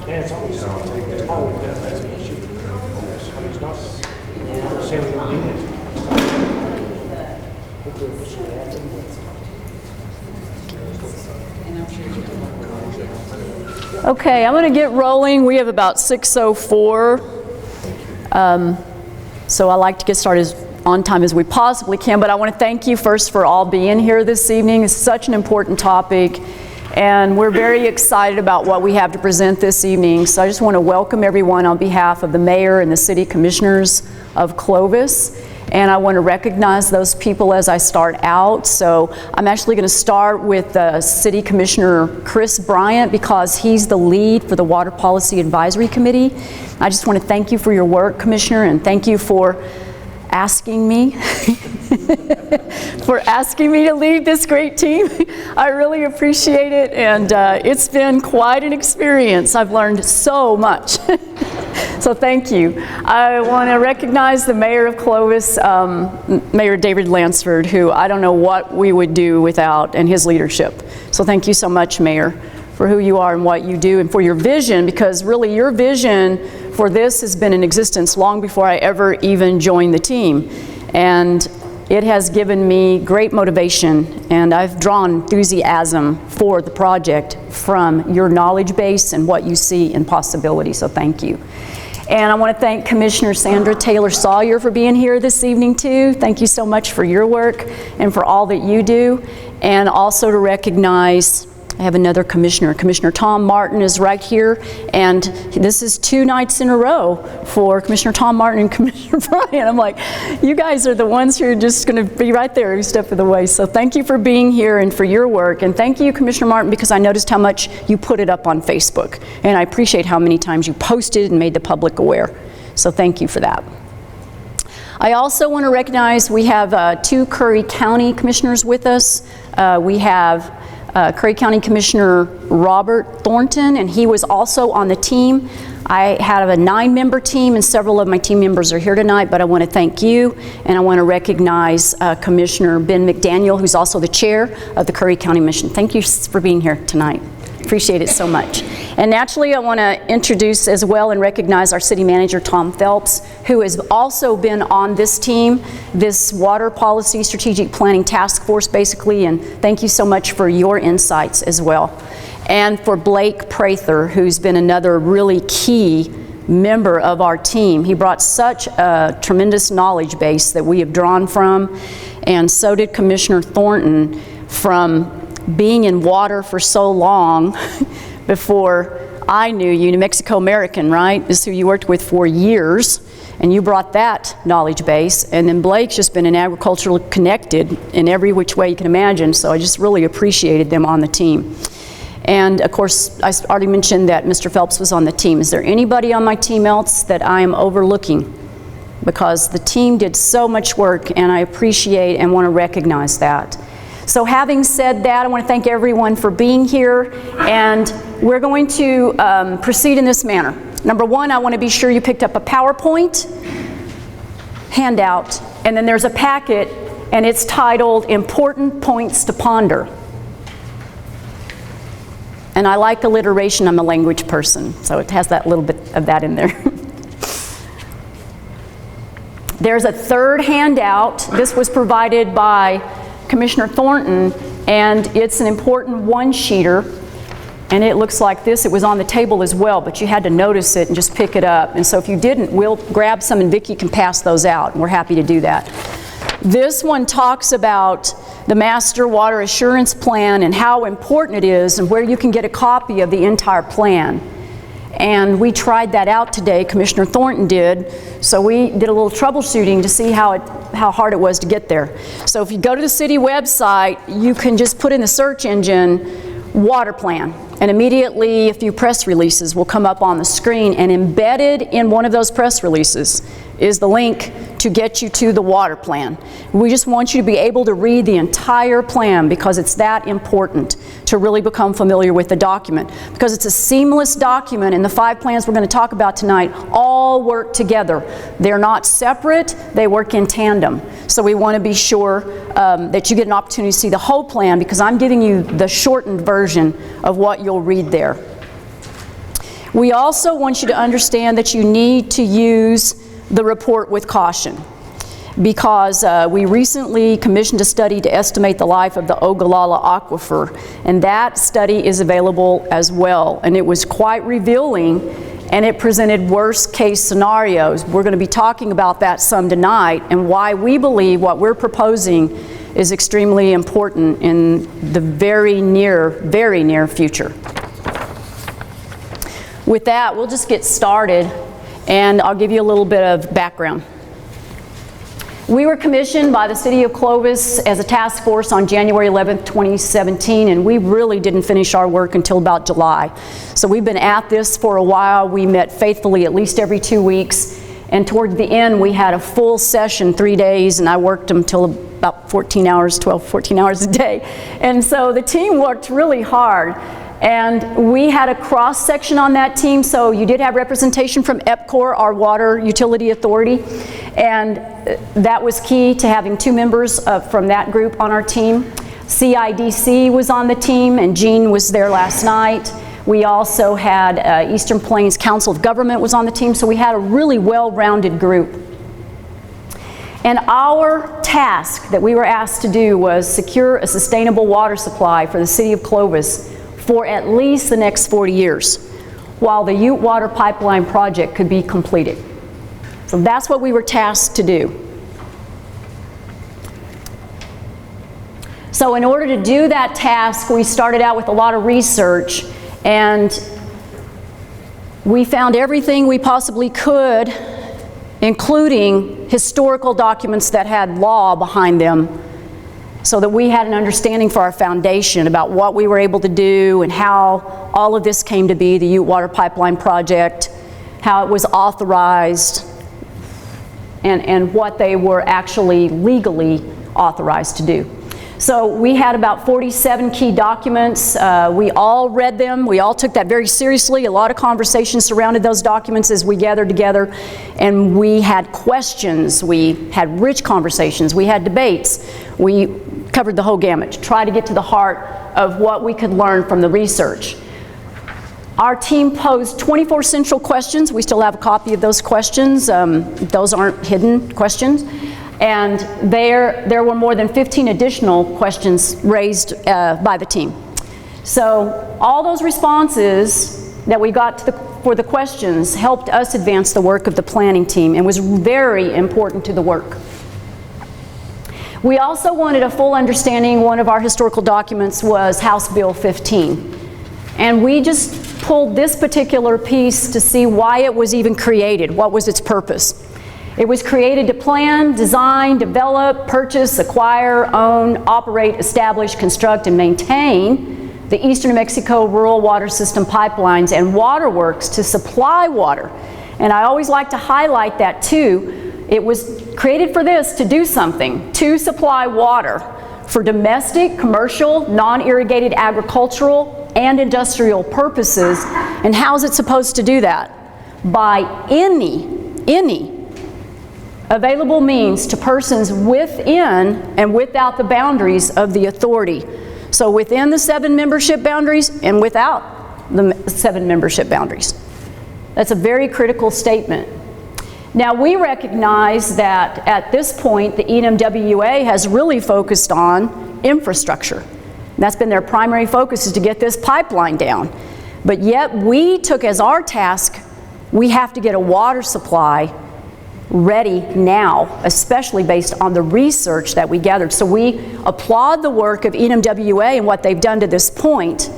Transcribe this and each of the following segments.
And it's always always that's the issue. I mean, it's not saying we don't need it. Okay, I'm going to get rolling. We have about 6:04. So I like to get started as on time as we possibly can, but I want to thank you first for all being here this evening. It's such an important topic, and we're very excited about what we have to present this evening. So I just want to welcome everyone on behalf of the mayor and the city commissioners of Clovis. And I want to recognize those people as I start out. So I'm actually going to start with City Commissioner Chris Bryant because he's the lead for the Water Policy Advisory Committee. I just want to thank you for your work, Commissioner, and thank you for asking me to lead this great team. I really appreciate it, and it's been quite an experience. I've learned so much. So thank you. I want to recognize the mayor of Clovis, Mayor David Lansford, who I don't know what we would do without, and his leadership. So thank you so much, Mayor, for who you are and what you do, and for your vision, because really your vision for this has been in existence long before I ever even joined the team. And it has given me great motivation, and I've drawn enthusiasm for the project from your knowledge base and what you see in possibility, so thank you. And I want to thank Commissioner Sandra Taylor Sawyer for being here this evening too. Thank you so much for your work and for all that you do. And also to recognize, I have another commissioner. Commissioner Tom Martin is right here, and this is 2 nights in a row for Commissioner Tom Martin and Commissioner Bryant. I'm like, you guys are the ones who are just going to be right there every step of the way. So thank you for being here and for your work. And thank you, Commissioner Martin, because I noticed how much you put it up on Facebook. And I appreciate how many times you posted and made the public aware. So thank you for that. I also want to recognize we have 2 Curry County commissioners with us. We have Curry County Commissioner Robert Thornton, and he was also on the team. I have a 9-member team, and several of my team members are here tonight, but I want to thank you, and I want to recognize Commissioner Ben McDaniel, who's also the chair of the Curry County Mission. Thank you for being here tonight. Appreciate it so much. And naturally, I want to introduce as well and recognize our city manager, Tom Phelps, who has also been on this team, this water policy strategic planning task force, basically, and thank you so much for your insights as well. And for Blake Prather, who's been another really key member of our team. He brought such a tremendous knowledge base that we have drawn from, and so did Commissioner Thornton, from being in water for so long before I knew you. New Mexico American, right? This is who you worked with for years, and you brought that knowledge base. And then Blake's just been an agricultural connected in every which way you can imagine, so I just really appreciated them on the team. And of course, I already mentioned that Mr. Phelps was on the team. Is there anybody on my team else that I am overlooking? Because the team did so much work, and I appreciate and want to recognize that. So having said that, I want to thank everyone for being here, and we're going to proceed in this manner. Number one, I want to be sure you picked up a PowerPoint handout, and then there's a packet, and it's titled Important Points to Ponder. And I like alliteration. I'm a language person, so it has that little bit of that in there. There's a third handout. This was provided by Commissioner Thornton, and it's an important one-sheeter, and it looks like this. It was on the table as well, but you had to notice it and just pick it up. And so if you didn't, we'll grab some, and Vicki can pass those out, and we're happy to do that. This one talks about the Master Water Assurance Plan and how important it is, and where you can get a copy of the entire plan. And we tried that out today, Commissioner Thornton did, so we did a little troubleshooting to see how hard it was to get there. So if you go to the city website, you can just put in the search engine, water plan, and immediately a few press releases will come up on the screen, and embedded in one of those press releases is the link to get you to the water plan. We just want you to be able to read the entire plan, because it's that important to really become familiar with the document, because it's a seamless document, and the 5 plans we're going to talk about tonight all work together. They're not separate, they work in tandem. So we want to be sure that you get an opportunity to see the whole plan, because I'm giving you the shortened version of what you'll read there. We also want you to understand that you need to use the report with caution, because we recently commissioned a study to estimate the life of the Ogallala Aquifer, and that study is available as well, and it was quite revealing, and it presented worst case scenarios. We're going to be talking about that some tonight, and why we believe what we're proposing is extremely important in the very near future. With that, we'll just get started, and I'll give you a little bit of background. We were commissioned by the City of Clovis as a task force on January 11th, 2017, and we really didn't finish our work until about July. So we've been at this for a while. We met faithfully at least every 2 weeks, and toward the end we had a full session, 3 days, and I worked until about 14 hours a day. And so the team worked really hard. And we had a cross-section on that team, so you did have representation from EPCOR, our water utility authority, and that was key to having 2 members from that group on our team. CIDC was on the team, and Jean was there last night. We also had Eastern Plains Council of Government was on the team, so we had a really well-rounded group. And our task that we were asked to do was secure a sustainable water supply for the City of Clovis for at least the next 40 years, while the Ute Water Pipeline project could be completed. So that's what we were tasked to do. So in order to do that task, we started out with a lot of research, and we found everything we possibly could, including historical documents that had law behind them, so that we had an understanding for our foundation about what we were able to do and how all of this came to be, the Ute Water Pipeline project, how it was authorized, and what they were actually legally authorized to do. So we had about 47 key documents. We all read them. We all took that very seriously. A lot of conversations surrounded those documents as we gathered together, and we had questions. We had rich conversations. We had debates. We covered the whole gamut to try to get to the heart of what we could learn from the research. Our team posed 24 central questions. We still have a copy of those questions. Those aren't hidden questions. And there were more than 15 additional questions raised by the team. So all those responses that we got for the questions helped us advance the work of the planning team and was very important to the work. We also wanted a full understanding. One of our historical documents was House Bill 15. And we just pulled this particular piece to see why it was even created, what was its purpose. It was created to plan, design, develop, purchase, acquire, own, operate, establish, construct, and maintain the Eastern New Mexico rural water system pipelines and waterworks to supply water. And I always like to highlight that too. It was created for this, to do something, to supply water for domestic, commercial, non-irrigated agricultural, and industrial purposes. And how's it supposed to do that? By any available means to persons within and without the boundaries of the authority. So within the 7 membership boundaries and without the 7 membership boundaries. That's a very critical statement. Now we recognize that at this point the ENMWA has really focused on infrastructure. That's been their primary focus, is to get this pipeline down. But yet we took as our task, we have to get a water supply ready now, especially based on the research that we gathered. So we applaud the work of ENMWA and what they've done to this point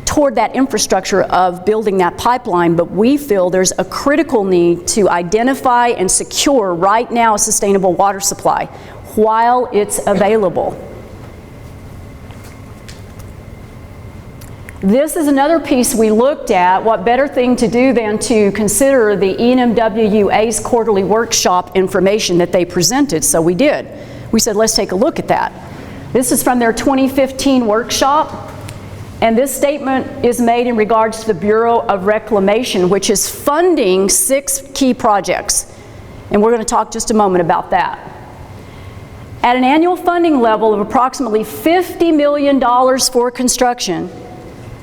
toward that infrastructure of building that pipeline, but we feel there's a critical need to identify and secure right now a sustainable water supply while it's available. This is another piece we looked at. What better thing to do than to consider the ENMWA's quarterly workshop information that they presented, so we did. We said, let's take a look at that. This is from their 2015 workshop, and this statement is made in regards to the Bureau of Reclamation, which is funding 6 key projects. And we're going to talk just a moment about that. At an annual funding level of approximately $50 million for construction,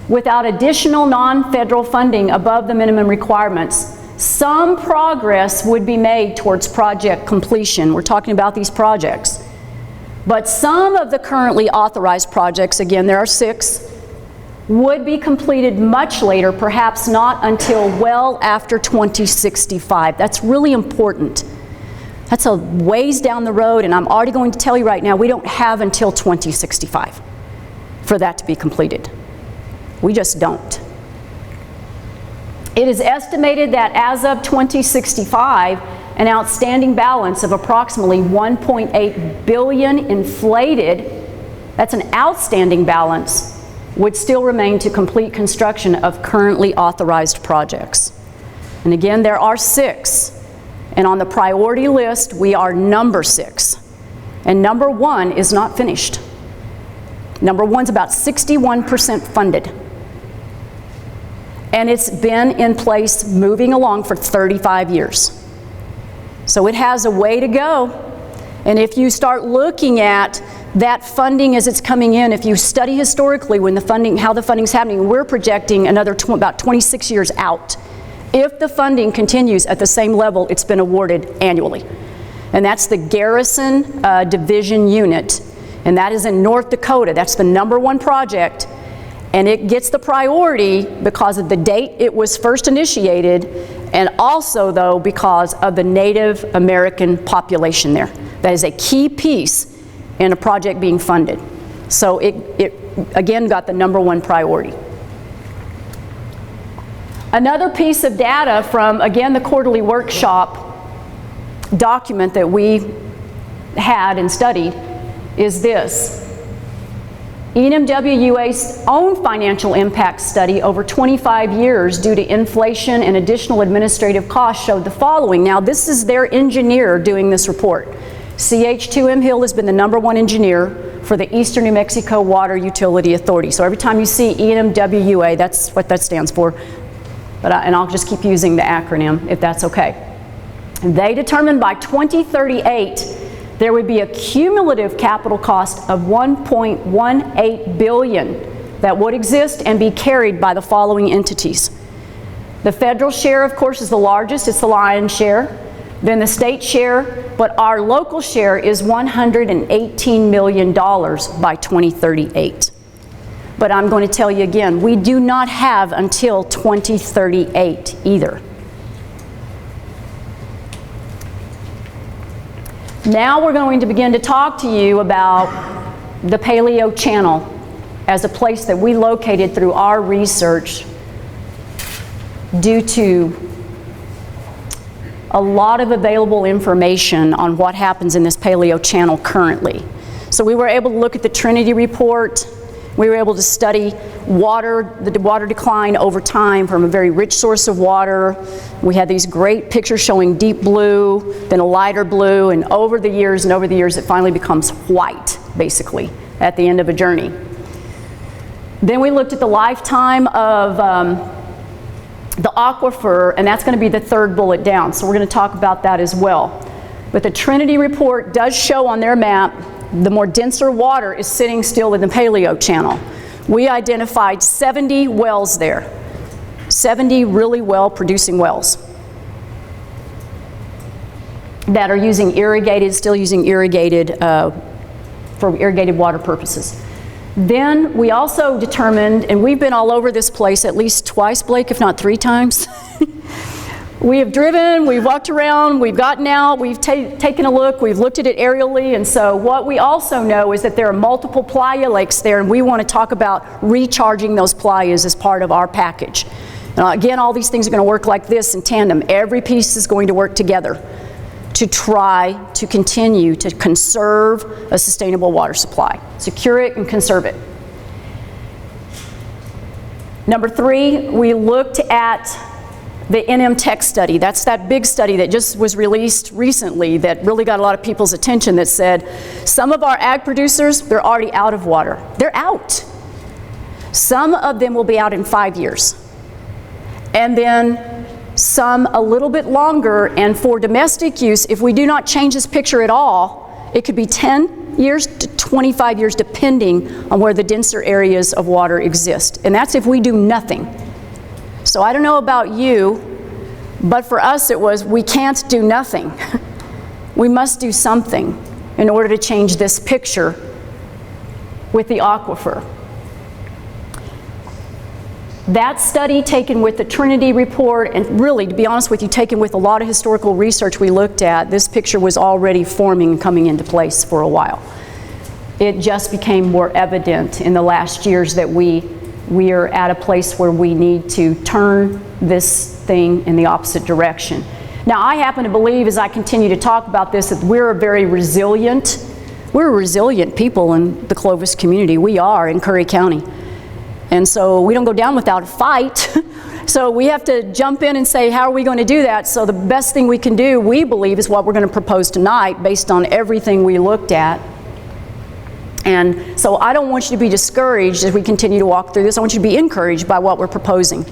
without additional non-federal funding above the minimum requirements, some progress would be made towards project completion. We're talking about these projects. But some of the currently authorized projects, again, there are 6, would be completed much later, perhaps not until well after 2065. That's really important. That's a ways down the road, and I'm already going to tell you right now, we don't have until 2065 for that to be completed. We just don't. It is estimated that as of 2065, an outstanding balance of approximately 1.8 billion inflated, that's an outstanding balance, would still remain to complete construction of currently authorized projects. And again, there are 6. And on the priority list, we are number 6. And number 1 is not finished. Number 1's about 61% funded. And it's been in place moving along for 35 years. So it has a way to go. And if you start looking at that funding as it's coming in, if you study historically when the funding, how the funding's happening, we're projecting another about 26 years out. If the funding continues at the same level it's been awarded annually. And that's the Garrison Division Unit. And that is in North Dakota. That's the number 1 project. And it gets the priority because of the date it was first initiated, and also, though, because of the Native American population there. That is a key piece in a project being funded. So it again got the number 1 priority. Another piece of data from, again, the quarterly workshop document that we had and studied is this. ENMWUA's own financial impact study over 25 years due to inflation and additional administrative costs showed the following. Now, this is their engineer doing this report. CH2M Hill has been the number 1 engineer for the Eastern New Mexico Water Utility Authority. So every time you see ENMWUA, that's what that stands for. And I'll just keep using the acronym if that's okay. They determined by 2038 there would be a cumulative capital cost of $1.18 billion that would exist and be carried by the following entities. The federal share, of course, is the largest. It's the lion's share. Then the state share, but our local share is $118 million by 2038. But I'm going to tell you again, we do not have until 2038 either. Now we're going to begin to talk to you about the Paleo Channel as a place that we located through our research due to a lot of available information on what happens in this Paleo Channel currently. So we were able to look at the Trinity report. We were able to study water, the water decline over time from a very rich source of water. We had these great pictures showing deep blue, then a lighter blue, and over the years it finally becomes white, basically, at the end of a journey. Then we looked at the lifetime of the aquifer, and that's going to be the 3rd bullet down, so we're going to talk about that as well. But the Trinity report does show on their map the more denser water is sitting still in the Paleo Channel. We identified 70 wells there, 70 really well producing wells that are using irrigated, still using irrigated for irrigated water purposes. Then we also determined, and we've been all over this place at least twice, Blake, if not 3 times. We have driven, we've walked around, we've gotten out, we've taken a look, we've looked at it aerially, and so what we also know is that there are multiple playa lakes there, and we want to talk about recharging those playas as part of our package. Now, again, all these things are going to work like this in tandem. Every piece is going to work together to try to continue to conserve a sustainable water supply. Secure it and conserve it. Number 3, we looked at the NM Tech study. That's that big study that just was released recently that really got a lot of people's attention, that said some of our ag producers, they're already out of water. They're out. Some of them will be out in 5 years. And then some a little bit longer, and for domestic use, if we do not change this picture at all, it could be 10 years to 25 years, depending on where the denser areas of water exist. And that's if we do nothing. So I don't know about you, but for us it was, we can't do nothing. We must do something in order to change this picture with the aquifer. That study, taken with the Trinity report, and really, to be honest with you, taken with a lot of historical research we looked at, this picture was already forming and coming into place for a while. It just became more evident in the last years that we are at a place where we need to turn this thing in the opposite direction. Now, I happen to believe, as I continue to talk about this, that we're resilient people in the Clovis community. We are in Curry County. And so we don't go down without a fight. So we have to jump in and say, how are we going to do that? So the best thing we can do, we believe, is what we're going to propose tonight based on everything we looked at. And so I don't want you to be discouraged as we continue to walk through this. I want you to be encouraged by what we're proposing.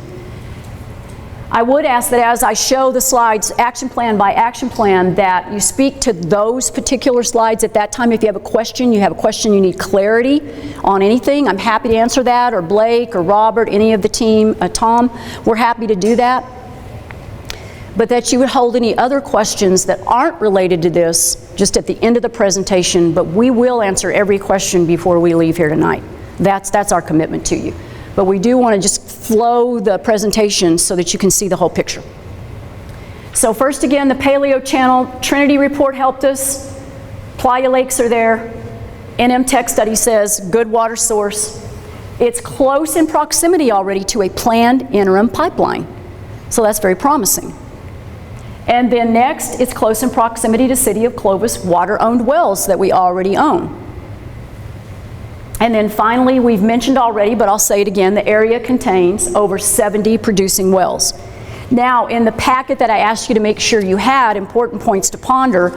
I would ask that as I show the slides, action plan by action plan, that you speak to those particular slides at that time. If you have a question, you need clarity on anything, I'm happy to answer that, or Blake or Robert, any of the team, Tom, we're happy to do that. But that you would hold any other questions that aren't related to this just at the end of the presentation, but we will answer every question before we leave here tonight. That's our commitment to you. But we do want to just flow the presentation so that you can see the whole picture. So first again, the Paleo Channel Trinity report helped us. Playa Lakes are there. NM Tech study says good water source. It's close in proximity already to a planned interim pipeline. So that's very promising. And then next, it's close in proximity to City of Clovis water-owned wells that we already own. And then finally, we've mentioned already, but I'll say it again, the area contains over 70 producing wells. Now, in the packet that I asked you to make sure you had, important points to ponder,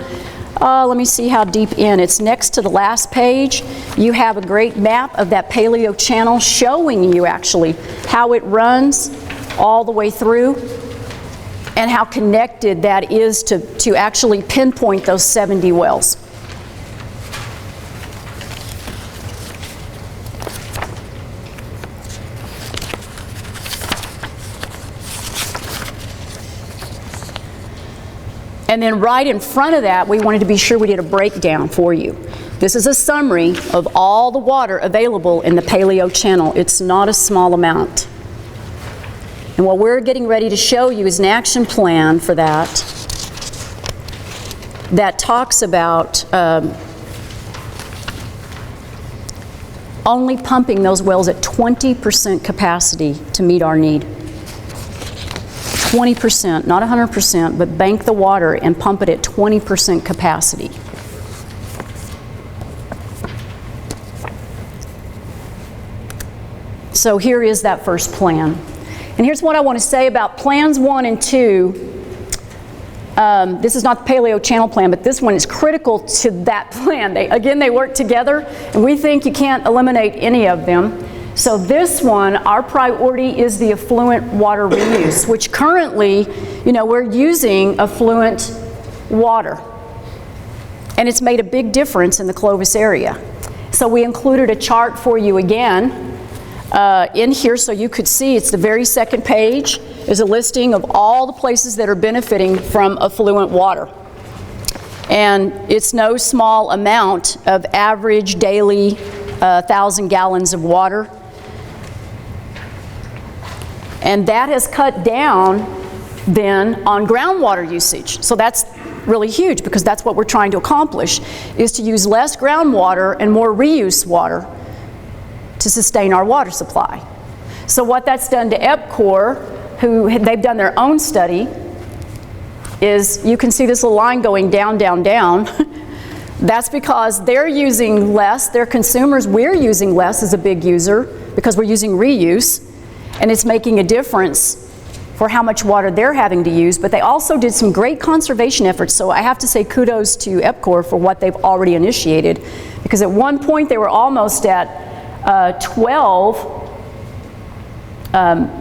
let me see how deep in. It's next to the last page. You have a great map of that Paleo Channel showing you actually how it runs all the way through and how connected that is to actually pinpoint those 70 wells. And then right in front of that, we wanted to be sure we did a breakdown for you. This is a summary of all the water available in the Paleo Channel. It's not a small amount. And what we're getting ready to show you is an action plan for that talks about only pumping those wells at 20% capacity to meet our need. 20%, not 100%, but bank the water and pump it at 20% capacity. So here is that first plan. And here's what I want to say about plans 1 and 2. This is not the Paleo Channel plan, but this one is critical to that plan. They work together, and we think you can't eliminate any of them. So this one, our priority is the effluent water reuse, which currently, we're using effluent water. And it's made a big difference in the Clovis area. So we included a chart for you again in here so you could see. It's the very second page. Is a listing of all the places that are benefiting from effluent water. And it's no small amount of average daily 1,000 gallons of water. And that has cut down then on groundwater usage. So that's really huge because that's what we're trying to accomplish, is to use less groundwater and more reuse water to sustain our water supply. So what that's done to EPCOR, they've done their own study, is you can see this little line going down, down, down. That's because they're using less, their consumers, we're using less as a big user because we're using reuse. And it's making a difference for how much water they're having to use, but they also did some great conservation efforts, so I have to say kudos to EPCOR for what they've already initiated, because at one point they were almost at 12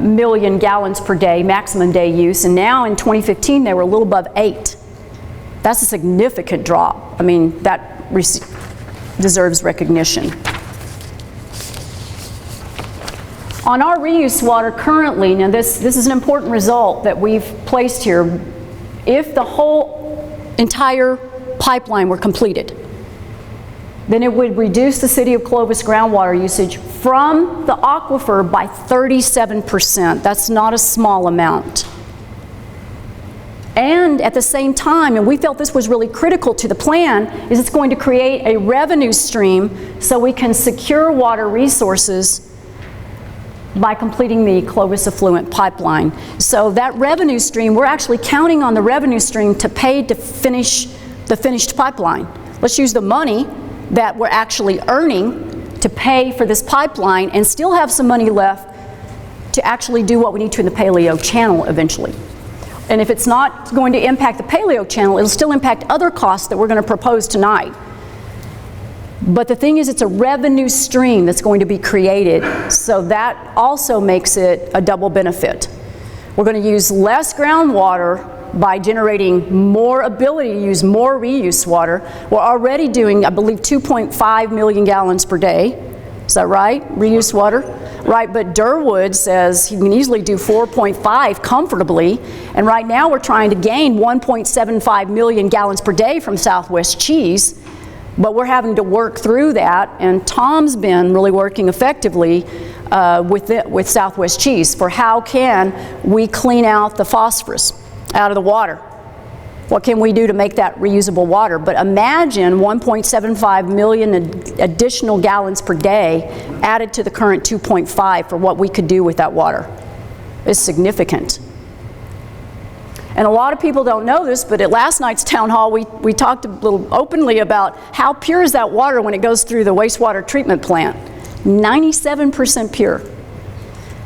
million gallons per day, maximum day use, and now in 2015 they were a little above 8. That's a significant drop. I mean, deserves recognition. On our reuse water currently, now this is an important result that we've placed here. If the whole entire pipeline were completed, then it would reduce the city of Clovis groundwater usage from the aquifer by 37%. That's not a small amount. And at the same time, and we felt this was really critical to the plan, is it's going to create a revenue stream so we can secure water resources by completing the Clovis Affluent Pipeline. So that revenue stream, we're actually counting on the revenue stream to pay to finish the finished pipeline. Let's use the money that we're actually earning to pay for this pipeline and still have some money left to actually do what we need to in the Paleo Channel eventually. And if it's not going to impact the Paleo Channel, it'll still impact other costs that we're going to propose tonight. But the thing is, it's a revenue stream that's going to be created, so that also makes it a double benefit. We're going to use less groundwater by generating more ability to use more reuse water. We're already doing, I believe, 2.5 million gallons per day. Is that right? Reuse water? Right, but Durwood says he can easily do 4.5 comfortably, and right now we're trying to gain 1.75 million gallons per day from Southwest Cheese. But we're having to work through that, and Tom's been really working effectively with Southwest Cheese for how can we clean out the phosphorus out of the water. What can we do to make that reusable water? But imagine 1.75 million additional gallons per day added to the current 2.5 for what we could do with that water. It's significant. And a lot of people don't know this, but at last night's town hall, we talked a little openly about how pure is that water when it goes through the wastewater treatment plant. 97% pure.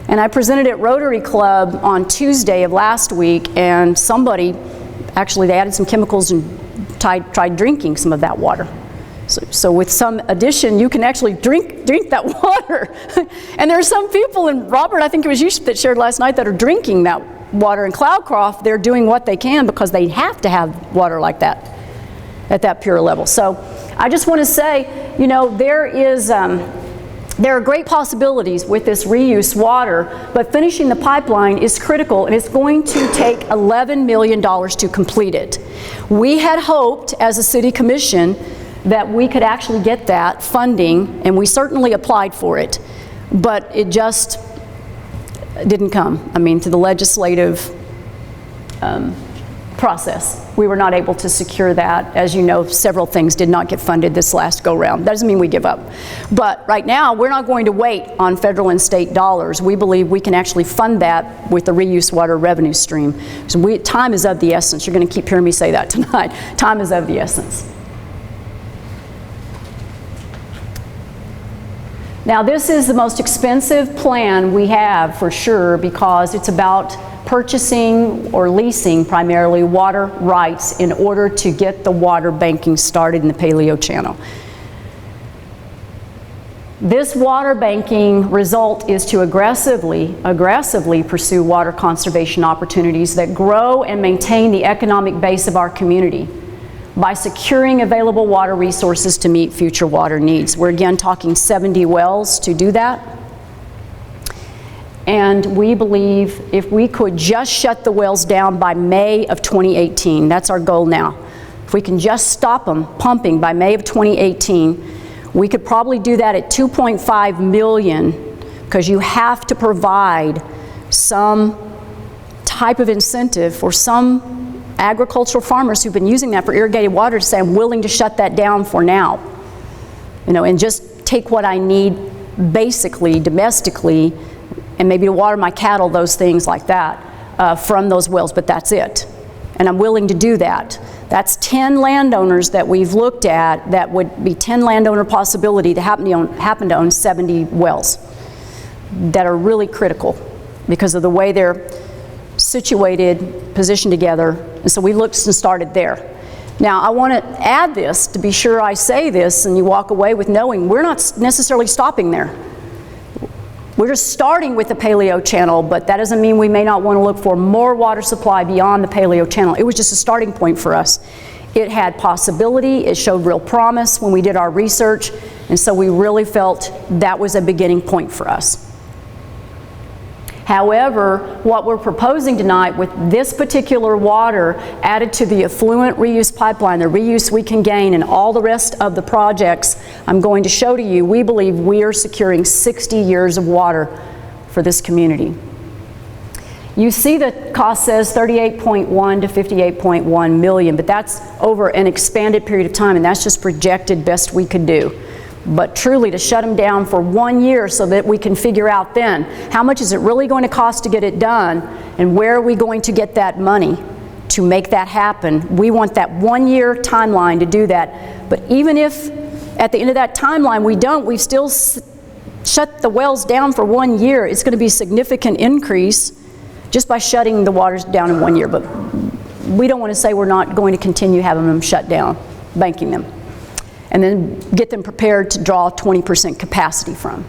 And I presented at Rotary Club on Tuesday of last week, and somebody, actually they added some chemicals and tried drinking some of that water. So with some addition, you can actually drink that water. And there are some people, and Robert, I think it was you that shared last night, that are drinking that water. In Cloudcroft, they're doing what they can because they have to have water like that at that pure level. So I just want to say, you know, there are great possibilities with this reuse water, but finishing the pipeline is critical, and it's going to take $11 million to complete it. We had hoped as a city commission that we could actually get that funding, and we certainly applied for it, but it just didn't come. I mean, to the legislative process, we were not able to secure that. As you know, several things did not get funded this last go-round. That doesn't mean we give up. But right now, we're not going to wait on federal and state dollars. We believe we can actually fund that with the reuse water revenue stream. So time is of the essence. You're going to keep hearing me say that tonight. Time is of the essence. Now, this is the most expensive plan we have for sure, because it's about purchasing or leasing primarily water rights in order to get the water banking started in the Paleo Channel. This water banking result is to aggressively pursue water conservation opportunities that grow and maintain the economic base of our community by securing available water resources to meet future water needs. We're again talking 70 wells to do that. And we believe if we could just shut the wells down by May of 2018, that's our goal now. If we can just stop them pumping by May of 2018, we could probably do that at 2.5 million, because you have to provide some type of incentive for some agricultural farmers who've been using that for irrigated water to say, I'm willing to shut that down for now. You know, and just take what I need basically, domestically, and maybe to water my cattle, those things like that, from those wells, but that's it. And I'm willing to do that. That's 10 landowners that we've looked at. That would be 10 landowner possibility to happen to own 70 wells that are really critical because of the way they're situated, positioned together. And so we looked and started there. Now, I want to add this to be sure I say this and you walk away with knowing we're not necessarily stopping there. We're just starting with the Paleo Channel, but that doesn't mean we may not want to look for more water supply beyond the Paleo Channel. It was just a starting point for us. It had possibility, it showed real promise when we did our research, and so we really felt that was a beginning point for us. However, what we're proposing tonight with this particular water added to the effluent reuse pipeline, the reuse we can gain, and all the rest of the projects I'm going to show to you, we believe we are securing 60 years of water for this community. You see the cost says 38.1 to 58.1 million, but that's over an expanded period of time, and that's just projected best we could do. But truly, to shut them down for 1 year so that we can figure out then how much is it really going to cost to get it done, and where are we going to get that money to make that happen. We want that 1 year timeline to do that. But even if at the end of that timeline we've still shut the wells down for 1 year, it's going to be a significant increase just by shutting the waters down in 1 year. But we don't want to say we're not going to continue having them shut down, banking them, and then get them prepared to draw 20% capacity from.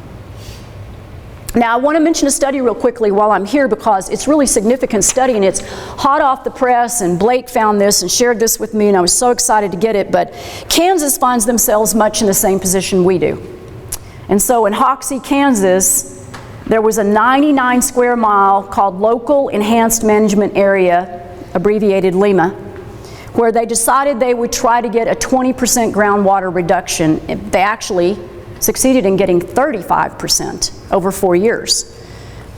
Now, I want to mention a study real quickly while I'm here, because it's really significant study and it's hot off the press, and Blake found this and shared this with me, and I was so excited to get it. But Kansas finds themselves much in the same position we do. And so in Hoxie, Kansas, there was a 99 square mile called Local Enhanced Management Area, abbreviated LEMA, where they decided they would try to get a 20% groundwater reduction. They actually succeeded in getting 35% over 4 years.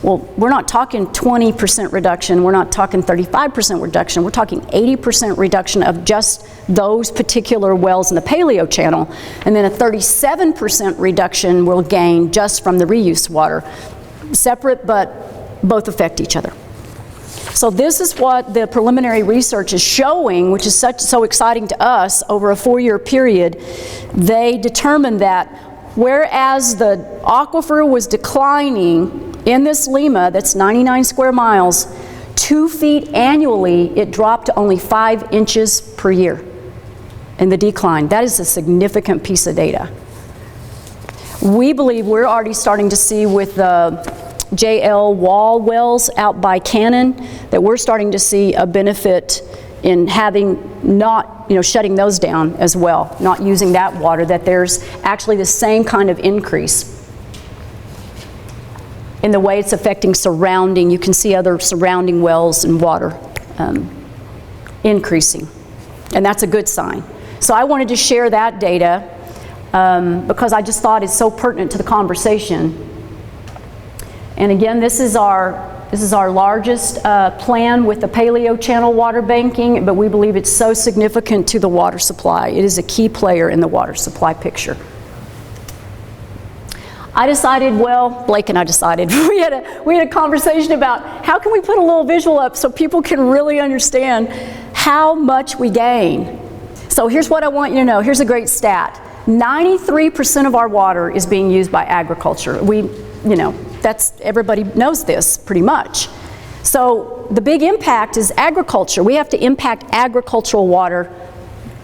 Well, we're not talking 20% reduction, we're not talking 35% reduction, we're talking 80% reduction of just those particular wells in the Paleo Channel, and then a 37% reduction will gain just from the reuse water. Separate, but both affect each other. So this is what the preliminary research is showing, which is so exciting to us. Over a 4-year period, they determined that whereas the aquifer was declining in this LEMA, that's 99 square miles, 2 feet annually, it dropped to only 5 inches per year in the decline. That is a significant piece of data. We believe we're already starting to see with the JL wall wells out by Cannon that we're starting to see a benefit in having not, shutting those down as well, not using that water, that there's actually the same kind of increase in the way it's affecting surrounding. You can see other surrounding wells and water increasing, and that's a good sign. So I wanted to share that data because I just thought it's so pertinent to the conversation. And again, this is our largest plan with the Paleo Channel water banking, but we believe it's so significant to the water supply. It is a key player in the water supply picture. I decided, Blake and I decided, we had a conversation about how can we put a little visual up so people can really understand how much we gain. So here's what I want you to know. Here's a great stat. 93% of our water is being used by agriculture. Everybody knows this pretty much. So the big impact is agriculture. We have to impact agricultural water,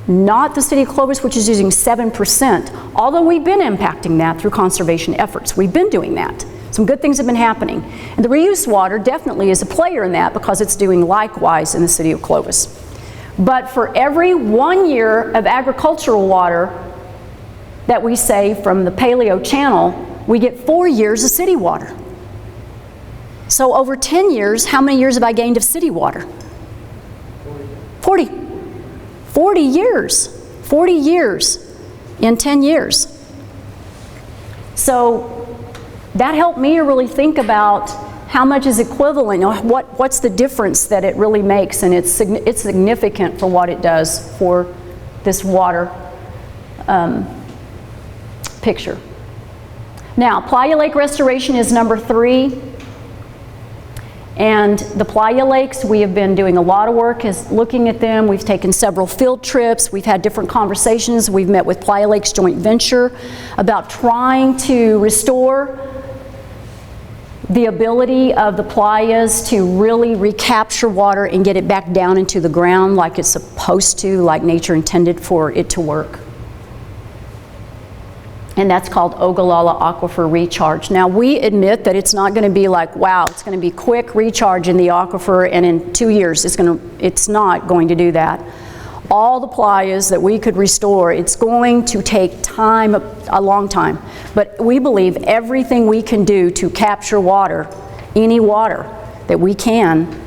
not the city of Clovis, which is using 7%, although we've been impacting that through conservation efforts. We've been doing that. Some good things have been happening. And the reuse water definitely is a player in that because it's doing likewise in the city of Clovis. But for every 1 year of agricultural water that we save from the Paleo Channel, we get 4 years of city water. So over 10 years, how many years have I gained of city water? 40. 40 years. 40 years in 10 years. So that helped me to really think about how much is equivalent, what's the difference that it really makes, and it's significant for what it does for this water picture. Now, Playa Lake restoration is number 3. And the Playa Lakes, we have been doing a lot of work looking at them. We've taken several field trips. We've had different conversations. We've met with Playa Lakes Joint Venture about trying to restore the ability of the playas to really recapture water and get it back down into the ground like it's supposed to, like nature intended for it to work. And that's called Ogallala Aquifer Recharge. Now, we admit that it's not going to be like, wow, it's going to be quick recharge in the aquifer and in 2 years it's not going to do that. all the playas that we could restore. It's going to take time, a long time, but we believe everything we can do to capture water, any water that we can,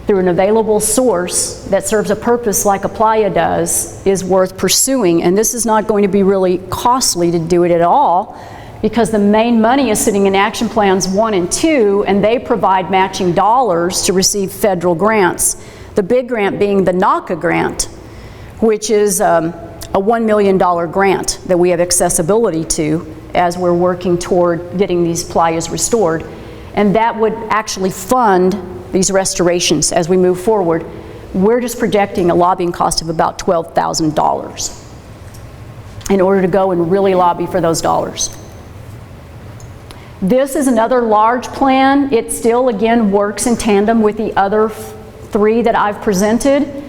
through an available source that serves a purpose like a playa does, is worth pursuing. And this is not going to be really costly to do it at all, because the main money is sitting in Action Plans 1 and 2, and they provide matching dollars to receive federal grants. The big grant being the NACA grant, which is a $1 million grant that we have accessibility to as we're working toward getting these playas restored. And that would actually fund these restorations as we move forward. We're just projecting a lobbying cost of about $12,000 in order to go and really lobby for those dollars. This is another large plan. It still, again, works in tandem with the other 3 that I've presented.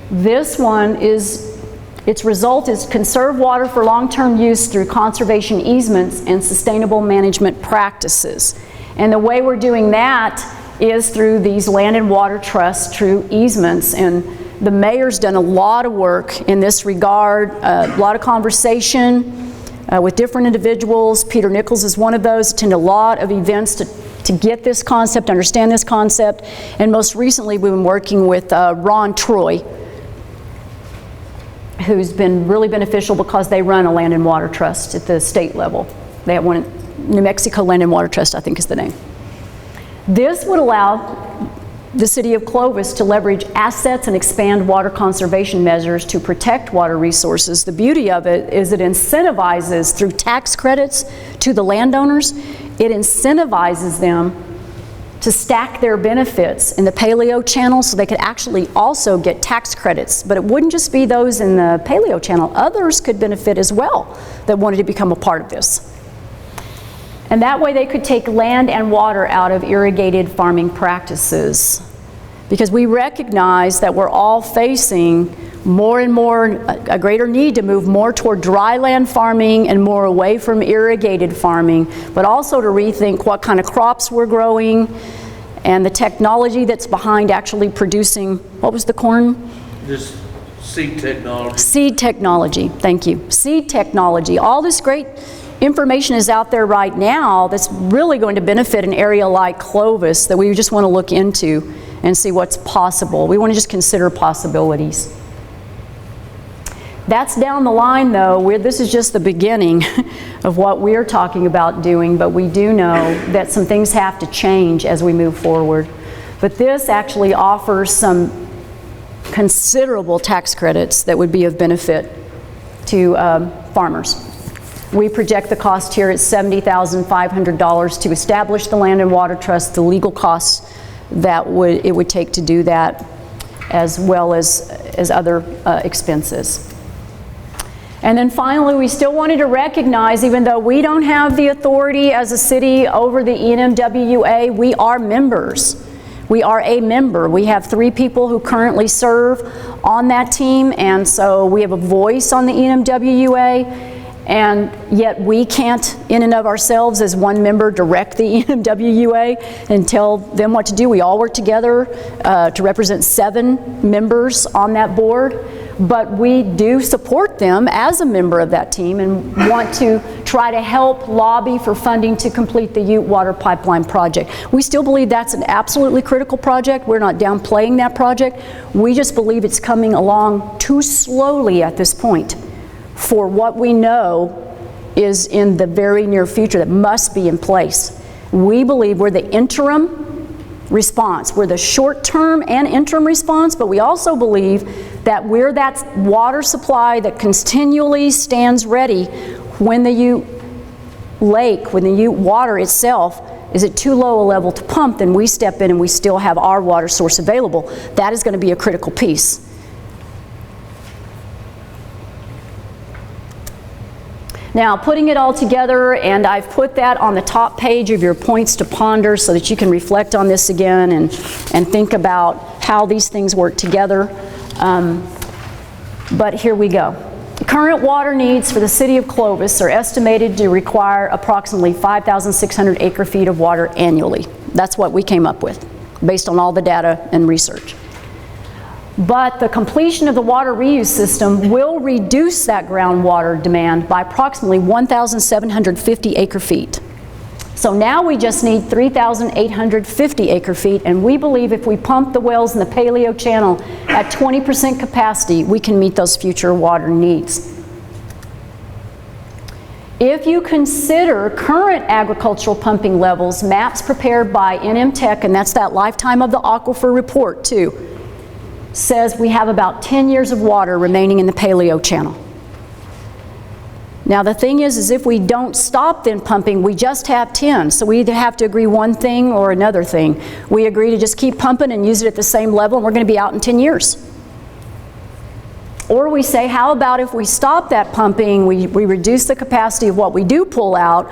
This one is, its result is conserve water for long-term use through conservation easements and sustainable management practices. And the way we're doing that is through these land and water trusts, through easements. And the mayor's done a lot of work in this regard, a lot of conversation with different individuals. Peter Nichols is one of those, attended a lot of events to get this concept, understand this concept. And most recently, we've been working with Ron Troy, who's been really beneficial because they run a land and water trust at the state level. They have one, New Mexico Land and Water Trust, I think is the name. This would allow the city of Clovis to leverage assets and expand water conservation measures to protect water resources. The beauty of it is it incentivizes through tax credits to the landowners. It incentivizes them to stack their benefits in the paleo channel so they could actually also get tax credits. But it wouldn't just be those in the paleo channel. Others could benefit as well that wanted to become a part of this. And that way they could take land and water out of irrigated farming practices. Because we recognize that we're all facing more and more, a greater need to move more toward dry land farming and more away from irrigated farming, but also to rethink what kind of crops we're growing and the technology that's behind actually producing, what was the corn? Just seed technology. Seed technology, thank you. Seed technology, all this great information is out there right now that's really going to benefit an area like Clovis that we just want to look into and see what's possible. We want to just consider possibilities. That's down the line though, this is just the beginning of what we're talking about doing, but we do know that some things have to change as we move forward. But this actually offers some considerable tax credits that would be of benefit to farmers. We project the cost here at $70,500 to establish the land and water trust, the legal costs that it would take to do that, as well as other expenses. And then finally, we still wanted to recognize, even though we don't have the authority as a city over the ENMWA, we are members. We are a member. We have 3 people who currently serve on that team, and so we have a voice on the ENMWA. And yet we can't, in and of ourselves, as one member, direct the ENMWA and tell them what to do. We all work together to represent 7 members on that board. But we do support them as a member of that team and want to try to help lobby for funding to complete the Ute Water Pipeline project. We still believe that's an absolutely critical project. We're not downplaying that project. We just believe it's coming along too slowly at this point for what we know is in the very near future that must be in place. We believe we're the interim response. We're the short-term and interim response, but we also believe that we're that water supply that continually stands ready when the Ute Lake, when the Ute water itself is at too low a level to pump, then we step in and we still have our water source available. That is going to be a critical piece. Now, putting it all together, and I've put that on the top page of your points to ponder so that you can reflect on this again and think about how these things work together. But here we go. The current water needs for the city of Clovis are estimated to require approximately 5,600 acre-feet of water annually. That's what we came up with, based on all the data and research. But the completion of the water reuse system will reduce that groundwater demand by approximately 1,750 acre-feet. So now we just need 3,850 acre-feet, and we believe if we pump the wells in the Paleo Channel at 20% capacity, we can meet those future water needs. If you consider current agricultural pumping levels, maps prepared by NM Tech, and that's that lifetime of the aquifer report too, says we have about 10 years of water remaining in the Paleo Channel. Now the thing is if we don't stop then pumping, we just have 10. So we either have to agree one thing or another thing. We agree to just keep pumping and use it at the same level, and we're going to be out in 10 years. Or we say, how about if we stop that pumping, we reduce the capacity of what we do pull out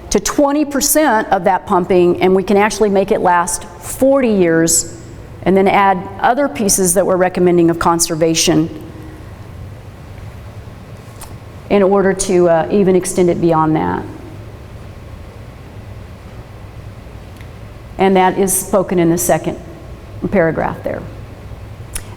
to 20% of that pumping, and we can actually make it last 40 years, and then add other pieces that we're recommending of conservation in order to even extend it beyond that. And that is spoken in the second paragraph there.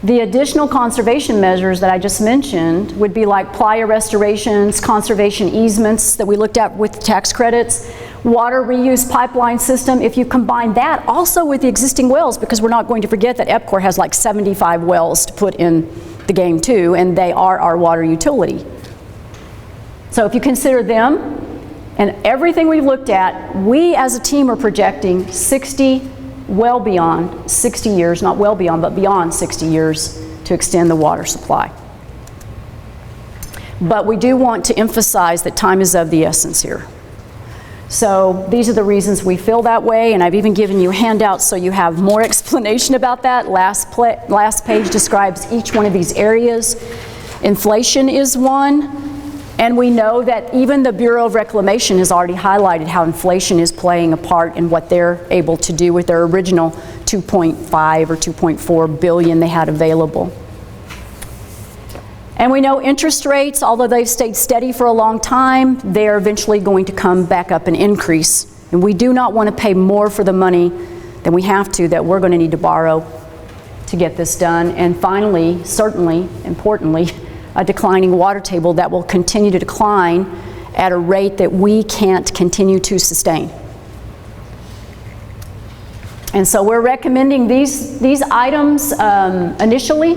The additional conservation measures that I just mentioned would be like playa restorations, conservation easements that we looked at with tax credits, water reuse pipeline system. If you combine that also with the existing wells, because we're not going to forget that EPCOR has like 75 wells to put in the game too, and they are our water utility. So if you consider them and everything we've looked at, we as a team are projecting 60, well beyond 60 years, not well beyond, but beyond 60 years to extend the water supply. But we do want to emphasize that time is of the essence here. So these are the reasons we feel that way, and I've even given you handouts so you have more explanation about that. Last page describes each one of these areas. Inflation is one. And we know that even the Bureau of Reclamation has already highlighted how inflation is playing a part in what they're able to do with their original 2.5 or 2.4 billion they had available. And we know interest rates, although they've stayed steady for a long time, they're eventually going to come back up and increase. And we do not want to pay more for the money than we have to, that we're going to need to borrow to get this done. And finally, certainly, importantly, a declining water table that will continue to decline at a rate that we can't continue to sustain. And so we're recommending these items initially,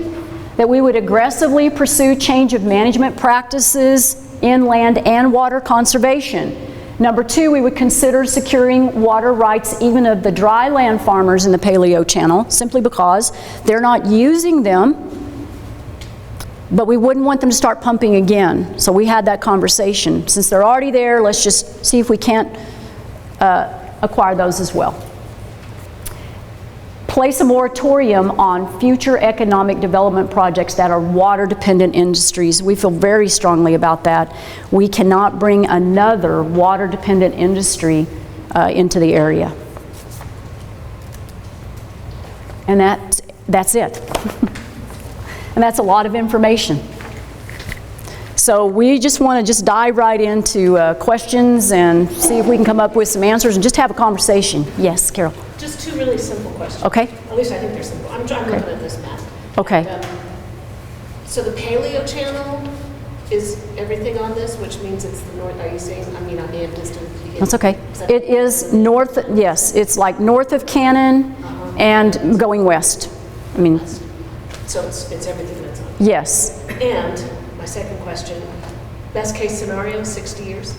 that we would aggressively pursue change of management practices in land and water conservation. Number two, we would consider securing water rights even of the dry land farmers in the Paleo Channel, simply because they're not using them. But we wouldn't want them to start pumping again. So we had that conversation. Since they're already there, let's just see if we can't acquire those as well. Place a moratorium on future economic development projects that are water-dependent industries. We feel very strongly about that. We cannot bring another water-dependent industry into the area. And that's it. And that's a lot of information. So we just want to dive right into questions and see if we can come up with some answers and just have a conversation. Yes, Carol. Just two really simple questions. Okay. At least I think they're simple. I'm looking at this map. Okay. And, so the Paleo Channel is everything on this, which means it's the north. Are you saying? I mean, on the distant. That's okay. It is north. Yes, it's like north of Cannon and going west. I mean. So it's everything that's on. Yes. And my second question, best case scenario, 60 years?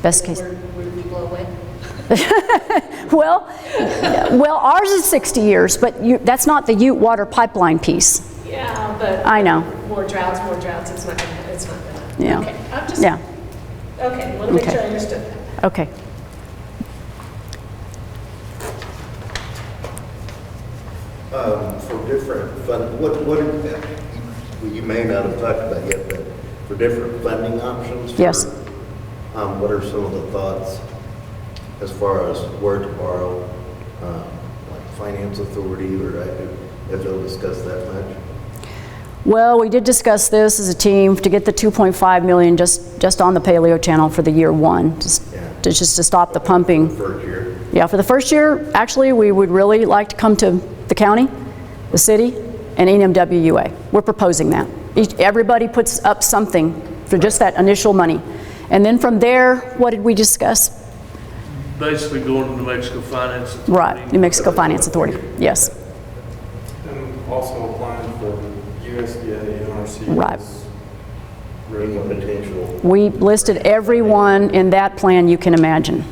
Best case. Where did we blow away? well, ours is 60 years, but that's not the Ute water pipeline piece. Yeah, but I know. More droughts, it's not gonna. Yeah. Okay, I'm just. Yeah. Okay, want to make sure I understood that. Okay. For different fund, you may not have talked about yet, but for different funding options. Yes. What are some of the thoughts as far as where to borrow, like finance authority, or have y'all discussed that much? Well, we did discuss this as a team to get the 2.5 million just on the Paleo Channel for the year one, just to stop the pumping. For the first year. Yeah, for the first year, actually, we would really like to come to the county, the city, and NMWUA. We're proposing that. Everybody puts up something for just that initial money. And then from there, what did we discuss? Basically going to New Mexico Finance Authority. Right, New Mexico Finance Authority, yes. And also applying for USDA NRC. Right. Bring a potential. We listed everyone in that plan you can imagine.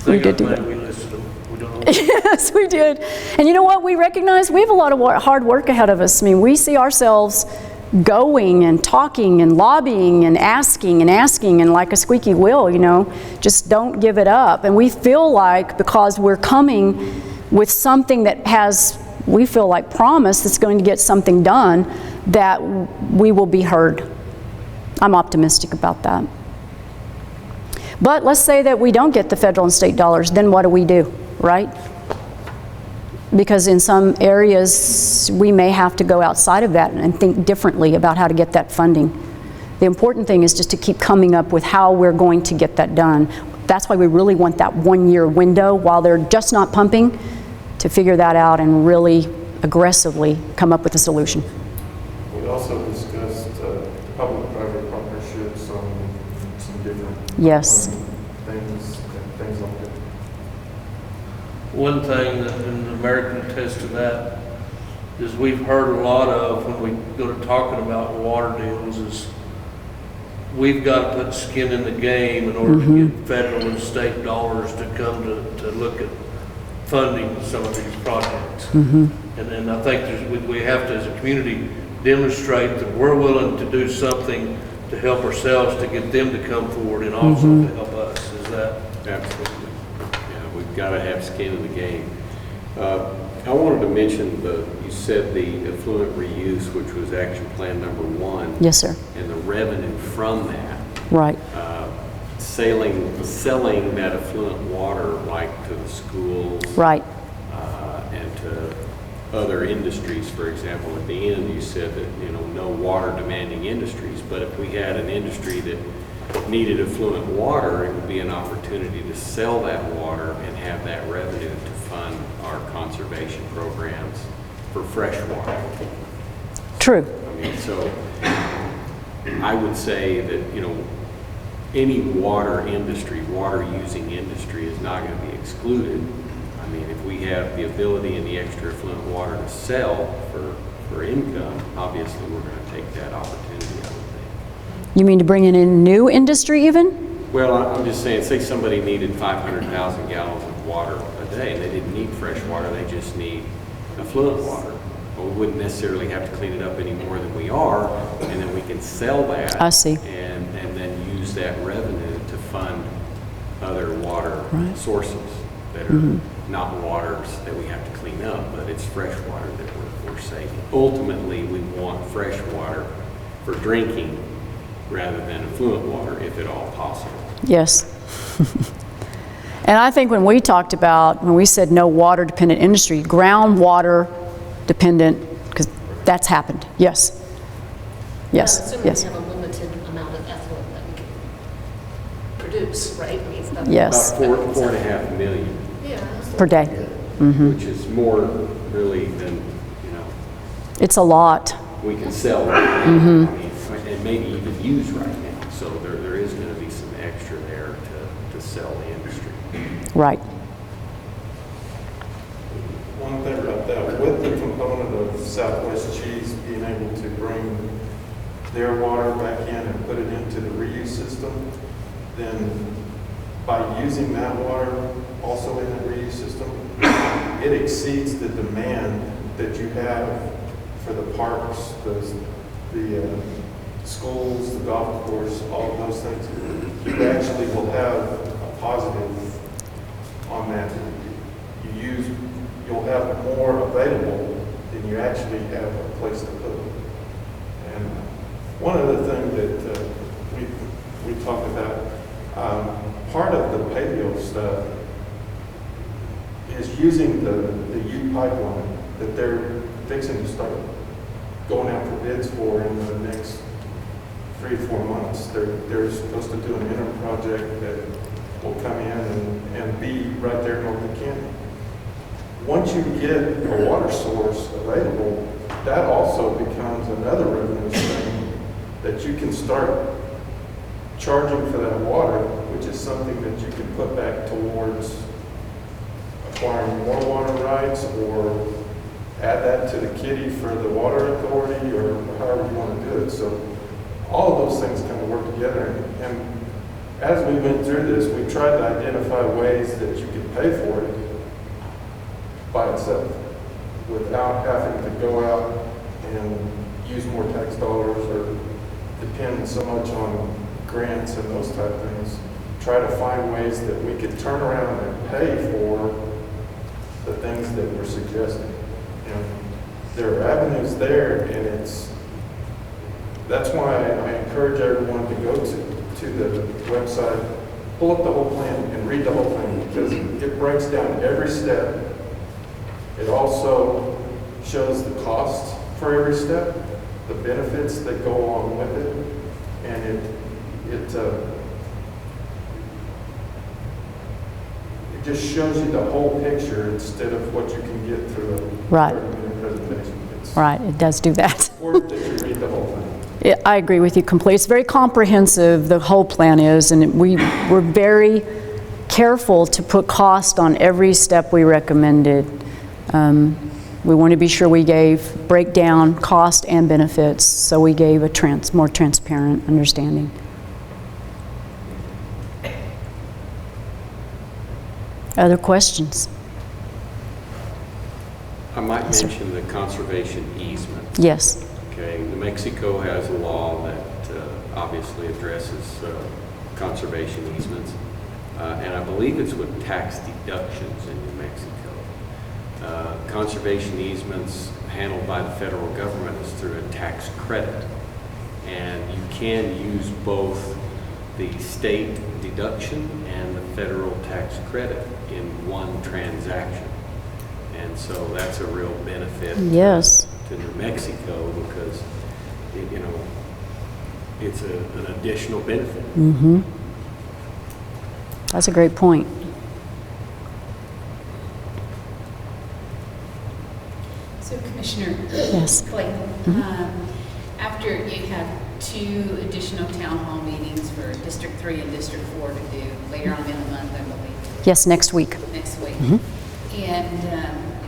We did do that. We listed them. We don't know. Yes, we did. And you know what? We recognize we have a lot of hard work ahead of us. I mean, we see ourselves going and talking and lobbying and asking and like a squeaky wheel, you know, just don't give it up. And we feel like because we're coming with something that has, we feel like promise that's going to get something done, that we will be heard. I'm optimistic about that. But let's say that we don't get the federal and state dollars, then what do we do, right? Because in some areas, we may have to go outside of that and think differently about how to get that funding. The important thing is just to keep coming up with how we're going to get that done. That's why we really want that 1-year window while they're just not pumping, to figure that out and really aggressively come up with a solution. We also discussed public-private partnerships on some different Yes. things like that. One thing that, and the American test of that, is we've heard a lot of when we go to talking about water deals is we've got to put skin in the game in order to get federal and state dollars to come to look at funding some of these projects. And then I think we have to, as a community, demonstrate that we're willing to do something to help ourselves, to get them to come forward and also to help us. Is that? Absolutely. Yeah, we've got to have skin in the game. I wanted to mention you said the effluent reuse, which was action plan number 1. Yes, sir. And the revenue from that. Right. Selling that effluent water, like to the schools. Right. And to other industries, for example. At the end, you said that, you know, no water demanding industries, but if we had an industry that needed effluent water, it would be an opportunity to sell that water and have that revenue to fund our conservation programs for fresh water. True. I mean, so I would say that, you know, any water industry, water using industry is not going to be excluded. I mean, if we have the ability and the extra effluent water to sell for income, obviously we're going to take that opportunity, I would think. You mean to bring in a new industry even? Well, I'm just saying, say somebody needed 500,000 gallons of water a day, and they didn't need fresh water, they just need affluent water. Well, we wouldn't necessarily have to clean it up any more than we are, and then we can sell that. I see. And then use that revenue to fund other water sources that are not waters that we have to clean up, but it's fresh water that we're saving. Ultimately, we want fresh water for drinking rather than affluent water, if at all possible. Yes. And I think when we said no water dependent industry, groundwater dependent, because that's happened. Yes. Yes. Assuming Yes. we have a limited amount of effluent that we can produce, right? I mean, it's not- Yes. About 4.5 million, Yeah. Per day. which is more really than, you know, It's a lot. we can sell right now. I mean, and maybe even use right now. So there is going to be some extra there to sell the industry. Right. One thing about that, with the component of Southwest Cheese being able to bring their water back in and put it into the reuse system, then by using that water also in the reuse system, it exceeds the demand that you have for the parks, the schools, the golf course, all of those things. You actually will have a positive on that. You'll have more available than you actually have a place to put it. And one other thing that we talked about, part of the paleo stuff is using the U pipeline that they're fixing to start going out for bids for in the next 3 to 4 months. They're supposed to do an interim project that will come in and be right there north of Canton. once you get a water source available, that also becomes another revenue stream that you can start charging for that water, which is something that you can put back towards acquiring more water rights, or add that to the kitty for the water authority, or however you want to do it. So all of those things kind of work together. And as we went through this, we tried to identify ways that you could pay for it by itself without having to go out and use more tax dollars or depend so much on grants and those type of things. Try to find ways that we could turn around and pay for the things that we're suggesting. And there are avenues there, and that's why I encourage everyone to go to the website, pull up the whole plan and read the whole thing, because it breaks down every step. It also shows the costs for every step, the benefits that go along with it, and it just shows you the whole picture instead of what you can get through a Right. 30-minute presentation. Right, it does do that. Or that you read the whole thing. I agree with you completely. It's very comprehensive, the whole plan is, and we're very careful to put cost on every step we recommended. We want to be sure we gave breakdown cost and benefits, so we gave a more transparent understanding. Other questions? I might Yes, sir. mention the conservation easement. Yes. Okay, New Mexico has a law that obviously addresses conservation easements, and I believe it's with tax deductions in New Mexico. Conservation easements handled by the federal government is through a tax credit, and you can use both the state deduction and the federal tax credit in one transaction. And so that's a real benefit Yes. to New Mexico, because it's an additional benefit. Mm-hmm. That's a great point. So Commissioner Yes. Clayton, after you have 2 additional town hall meetings for District 3 and District 4 to do later on in the month, I believe, Yes, next week. next week. Mhm.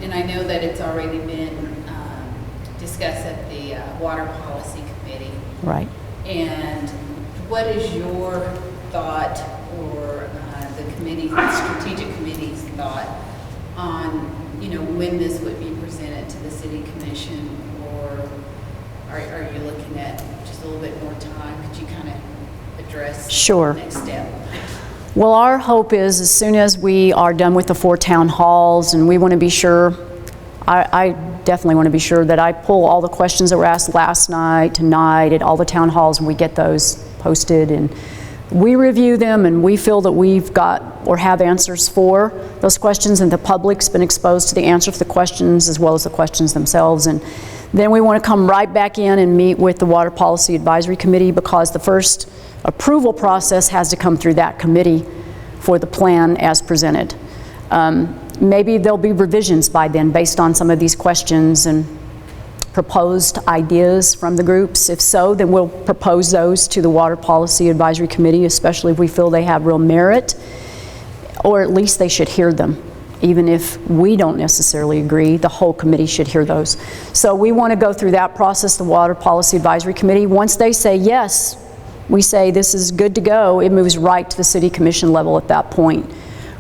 And I know that it's already been discussed at the Water Policy Committee. Right. And what is your thought, or the committee, the strategic committee's thought on, when this would be presented to the city commission, or are you looking at just a little bit more time? Could you kind of address Sure. the next step? Well, our hope is as soon as we are done with the 4 town halls, and we want to be sure, I definitely want to be sure that I pull all the questions that were asked last night, tonight, at all the town halls, and we get those posted, and we review them, and we feel that we've got or have answers for those questions, and the public's been exposed to the answer for the questions as well as the questions themselves. And then we want to come right back in and meet with the Water Policy Advisory Committee, because the first approval process has to come through that committee for the plan as presented. Maybe there'll be revisions by then based on some of these questions and proposed ideas from the groups. If so, then we'll propose those to the Water Policy Advisory Committee, especially if we feel they have real merit, or at least they should hear them. Even if we don't necessarily agree, the whole committee should hear those. So we want to go through that process, the Water Policy Advisory Committee. Once they say yes, we say this is good to go, it moves right to the City Commission level at that point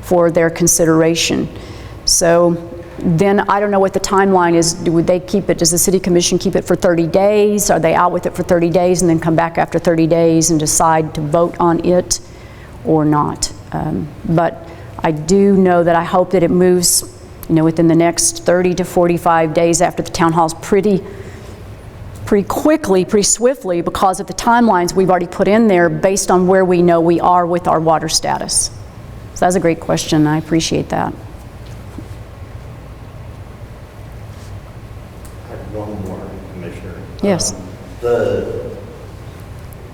for their consideration. So then I don't know what the timeline is. Would they keep it, does the City Commission keep it for 30 days? Are they out with it for 30 days and then come back after 30 days and decide to vote on it or not? But I do know that I hope that it moves, within the next 30 to 45 days after the town halls pretty quickly, pretty swiftly, because of the timelines we've already put in there based on where we know we are with our water status. So that's a great question. I appreciate that. I have one more, Commissioner. Yes. Where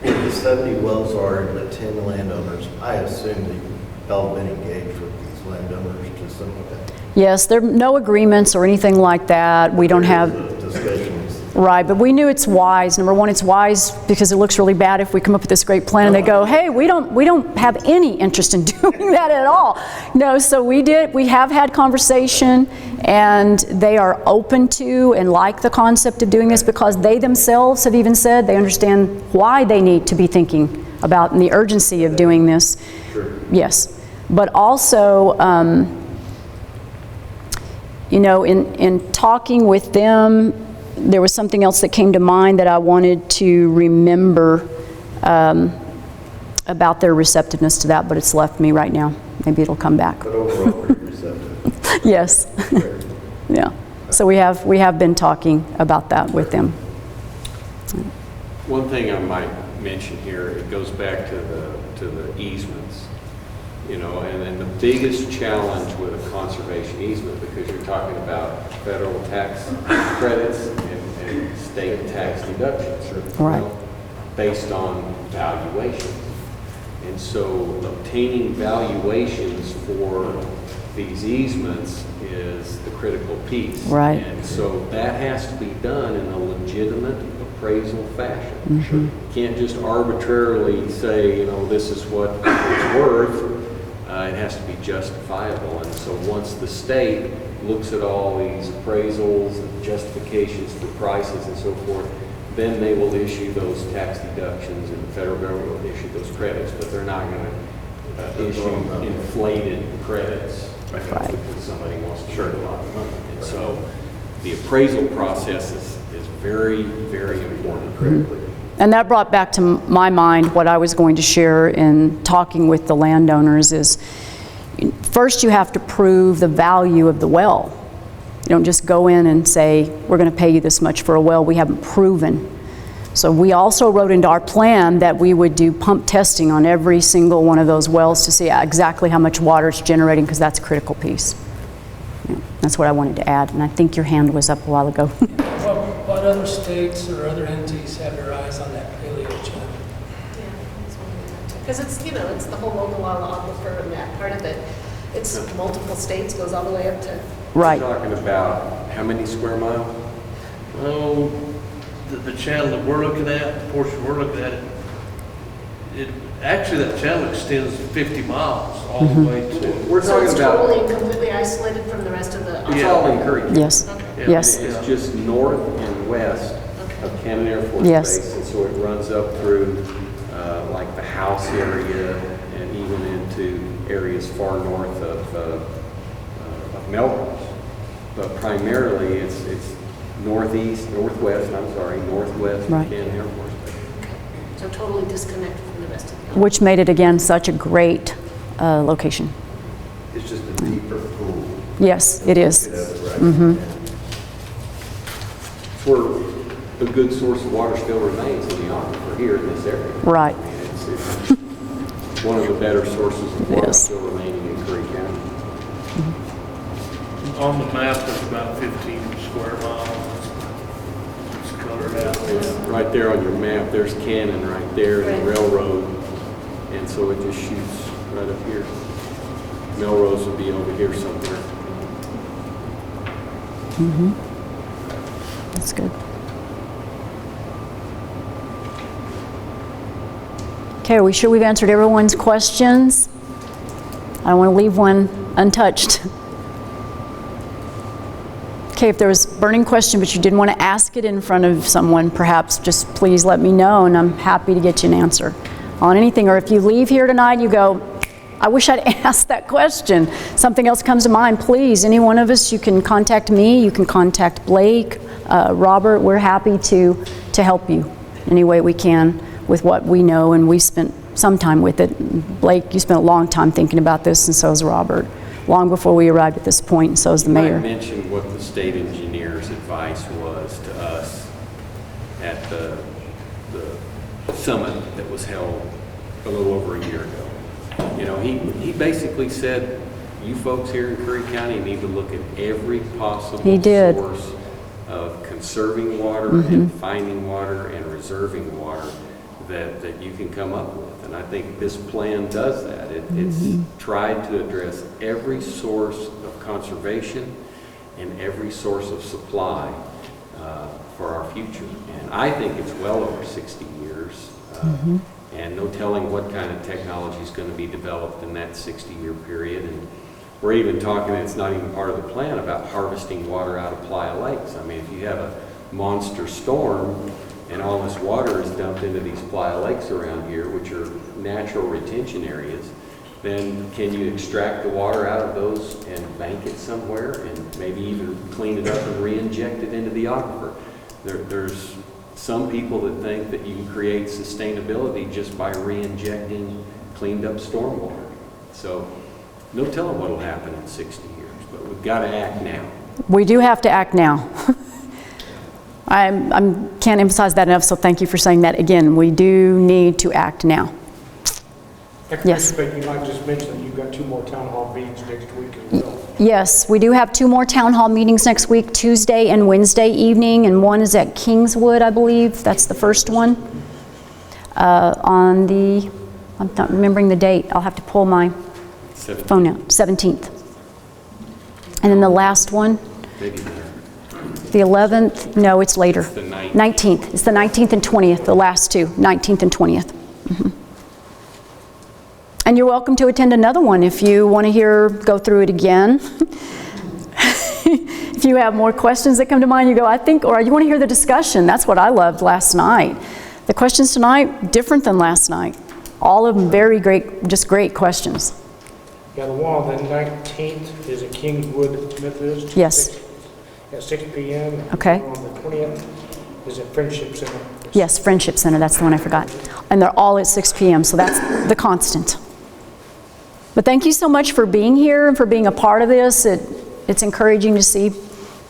the 70 wells are and the 10 landowners, I assume that y'all have been engaged with these landowners to some of that. Yes, there are no agreements or anything like that. We don't have, Discussions. right, but we knew it's wise. Number one, it's wise because it looks really bad if we come up with this great plan and they go, hey, we don't have any interest in doing that at all. No, so we have had conversation, and they are open to and like the concept of doing this because they themselves have even said they understand why they need to be thinking about and the urgency of doing this. Sure. Yes, but also, you know, in talking with them, there was something else that came to mind that I wanted to remember about their receptiveness to that, but it's left me right now. Maybe it'll come back. But overall, pretty receptive. Yes. Yeah. So we have been talking about that with them. One thing I might mention here, it goes back to the easements, you know, and then the biggest challenge with a conservation easement, because you're talking about federal tax credits and state tax deductions, Right. based on valuations. And so obtaining valuations for these easements is the critical piece. Right. And so that has to be done in a legitimate appraisal fashion. Mm-hmm. You can't just arbitrarily say, you know, this is what it's worth. It has to be justifiable. And so once the state looks at all these appraisals and justifications for prices and so forth, then they will issue those tax deductions, and the federal government will issue those credits, but they're not going to issue inflated credits Right. because somebody wants to earn a lot of money. And so the appraisal process is very, very important. Critically. And that brought back to my mind what I was going to share in talking with the landowners is, first you have to prove the value of the well. You don't just go in and say, we're going to pay you this much for a well we haven't proven. So we also wrote into our plan that we would do pump testing on every single one of those wells to see exactly how much water it's generating, because that's a critical piece. Yeah, that's what I wanted to add, and I think your hand was up a while ago. What other states or other entities have their eyes on that paleo channel? Because it's, you know, it's the whole Ogallala Aquifer and that part of it. It's multiple states, goes all the way up to, Right. We're talking about how many square miles? Oh, the channel that we're looking at, the portion we're looking at, actually that channel extends 50 miles all the way to. We're so talking it's about, totally and completely isolated from the rest of the. it's all in Curry County. Yes. Yeah. Yes. It's just north and west of Cannon Air Force Yes. Base, and so it runs up through like the House area and even into areas far north of Melrose. But primarily, it's northwest of Right. Cannon Air Force Base. So totally disconnected from the rest of the. Which made it, again, such a great location. It's just a deeper pool. Yes, it is. It has it right. Mm-hmm. It's where a good source of water still remains in the aquifer here in this area. Right. I mean, it's one of the better sources of water Yes. still remaining in Curry County. On the map, there's about 15 square miles. It's colored out. Right there on your map, there's Cannon right there, and the Right. railroad, and so it just shoots right up here. Melrose would be over here somewhere. That's good. Okay, are we sure we've answered everyone's questions? I don't want to leave one untouched. Okay, if there was a burning question but you didn't want to ask it in front of someone, perhaps just please let me know and I'm happy to get you an answer on anything. Or if you leave here tonight, you go, I wish I'd asked that question. Something else comes to mind, please, any one of us, you can contact me, you can contact Blake, Robert. We're happy to help you any way we can with what we know, and we spent some time with it. Blake, you spent a long time thinking about this, and so has Robert, long before we arrived at this point, and so has the You mayor. might mention what the state engineer's advice was to us at the summit that was held a little over a year ago. You know, he basically said, you folks here in Curry County need to look at every possible He did. source of conserving water and finding water and reserving water. that you can come up with. And I think this plan does that. It's tried to address every source of conservation and every source of supply for our future. And I think it's well over 60 years. And no telling what kind of technology is going to be developed in that 60-year period. And we're even talking, it's not even part of the plan, about harvesting water out of Playa Lakes. I mean, if you have a monster storm and all this water is dumped into these Playa Lakes around here, which are natural retention areas, then can you extract the water out of those and bank it somewhere and maybe even clean it up and re-inject it into the aquifer? There's some people that think that you can create sustainability just by re-injecting cleaned up stormwater. So no telling what will happen in 60 years, but we've got to act now. We do have to act now. I can't emphasize that enough, so thank you for saying that again. We do need to act now. Yes. But you might just mention that you've got 2 more town hall meetings next week as well. Yes, we do have 2 more town hall meetings next week, Tuesday and Wednesday evening, and one is at Kingswood, I believe. That's the first one. On the, I'm not remembering the date. I'll have to pull my phone out. 17th. And then the last one, Maybe there. the 11th, no, it's later. It's the 19th. 19th. It's the 19th and 20th, the last 2, 19th and 20th. And you're welcome to attend another one if you want to go through it again. If you have more questions that come to mind, you go, I think, or you want to hear the discussion. That's what I loved last night. The questions tonight, different than last night. All of them very great, just great questions. Yeah, the one on the 19th is at Kingswood Methodist. Yes. At 6 p.m. Okay. On the 20th is at Friendship Center. Yes, Friendship Center, that's the one I forgot. And they're all at 6 p.m., so that's the constant. But thank you so much for being here and for being a part of this. It's encouraging to see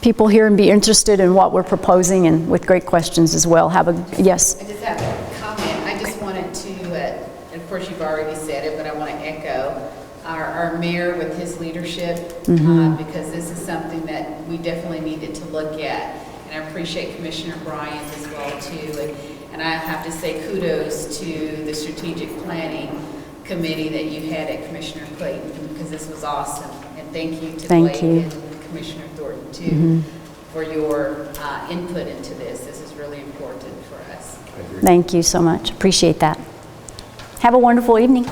people here and be interested in what we're proposing, and with great questions as well. Yes? I just have a comment. I just wanted to, and of course you've already said it, but I want to echo our mayor with his leadership, because this is something that we definitely needed to look at. And I appreciate Commissioner Bryant as well too. And I have to say kudos to the strategic planning committee that you had at Commissioner Clayton, because this was awesome. And thank you to Blake and Commissioner Thornton too for your input into this. This is really important for us. Thank you so much. Appreciate that. Have a wonderful evening.